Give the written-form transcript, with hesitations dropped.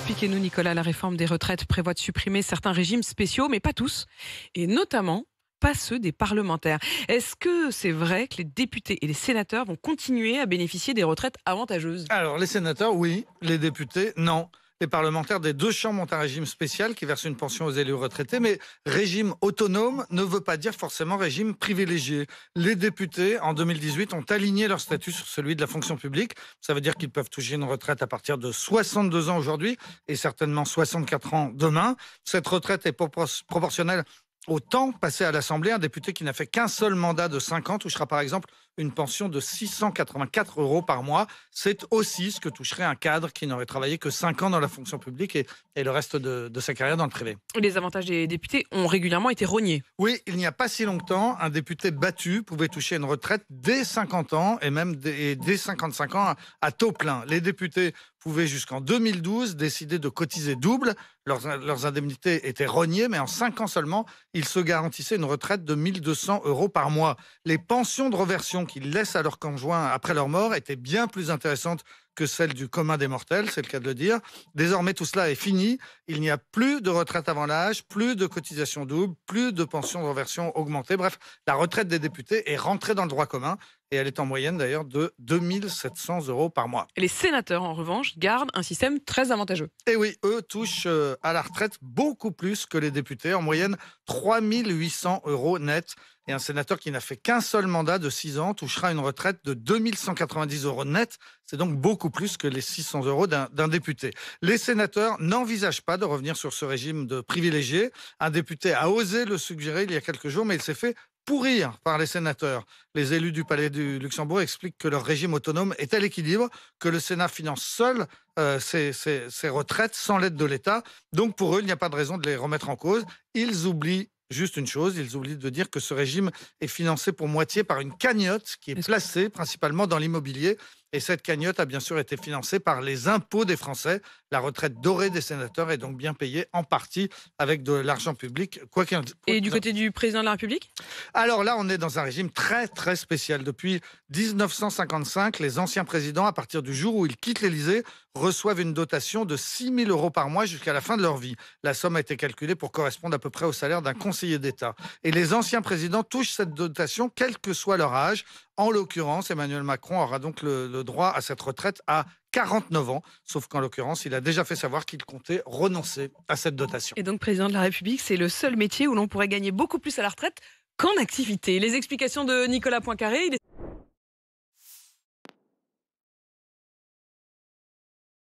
Expliquez-nous, Nicolas. La réforme des retraites prévoit de supprimer certains régimes spéciaux, mais pas tous, et notamment pas ceux des parlementaires. Est-ce que c'est vrai que les députés et les sénateurs vont continuer à bénéficier des retraites avantageuses? Alors, les sénateurs, oui. Les députés, non. Les parlementaires des deux chambres ont un régime spécial qui verse une pension aux élus retraités, mais régime autonome ne veut pas dire forcément régime privilégié. Les députés, en 2018, ont aligné leur statut sur celui de la fonction publique. Ça veut dire qu'ils peuvent toucher une retraite à partir de 62 ans aujourd'hui et certainement 64 ans demain. Cette retraite est proportionnelle au temps passé à l'Assemblée. Un député qui n'a fait qu'un seul mandat de 5 ans touchera par exemple une pension de 684 € par mois. C'est aussi ce que toucherait un cadre qui n'aurait travaillé que 5 ans dans la fonction publique et le reste de sa carrière dans le privé. Les avantages des députés ont régulièrement été rognés. Oui, il n'y a pas si longtemps, un député battu pouvait toucher une retraite dès 50 ans et même dès 55 ans à taux plein. Les députés pouvaient jusqu'en 2012 décider de cotiser double. Leurs indemnités étaient rognées, mais en 5 ans seulement, ils se garantissaient une retraite de 1 200 € par mois. Les pensions de reversion qu'ils laissent à leurs conjoints après leur mort étaient bien plus intéressantes que celles du commun des mortels, c'est le cas de le dire. Désormais, tout cela est fini. Il n'y a plus de retraite avant l'âge, plus de cotisations doubles, plus de pensions de reversion augmentées. Bref, la retraite des députés est rentrée dans le droit commun et elle est en moyenne d'ailleurs de 2 700 € par mois. Les sénateurs, en revanche, gardent un système très avantageux. Et oui, eux touchent à la retraite beaucoup plus que les députés, en moyenne 3 800 € net. Et un sénateur qui n'a fait qu'un seul mandat de 6 ans touchera une retraite de 2 190 € net. C'est donc beaucoup plus que les 600 € d'un député. Les sénateurs n'envisagent pas de revenir sur ce régime de privilégiés. Un député a osé le suggérer il y a quelques jours, mais il s'est fait pourrir par les sénateurs. Les élus du Palais du Luxembourg expliquent que leur régime autonome est à l'équilibre, que le Sénat finance seul ses retraites sans l'aide de l'État. Donc pour eux, il n'y a pas de raison de les remettre en cause. Ils oublient juste une chose, ils oublient de dire que ce régime est financé pour moitié par une cagnotte qui est placée principalement dans l'immobilier. Et cette cagnotte a bien sûr été financée par les impôts des Français. La retraite dorée des sénateurs est donc bien payée en partie avec de l'argent public. Et du côté du président de la République? Alors là, on est dans un régime très très spécial. Depuis 1955, les anciens présidents, à partir du jour où ils quittent l'Élysée, reçoivent une dotation de 6 000 € par mois jusqu'à la fin de leur vie. La somme a été calculée pour correspondre à peu près au salaire d'un conseiller d'État. Et les anciens présidents touchent cette dotation quel que soit leur âge. En l'occurrence, Emmanuel Macron aura donc le droit à cette retraite à 49 ans, sauf qu'en l'occurrence, il a déjà fait savoir qu'il comptait renoncer à cette dotation. Et donc, président de la République, c'est le seul métier où l'on pourrait gagner beaucoup plus à la retraite qu'en activité. Les explications de Nicolas Poincaré.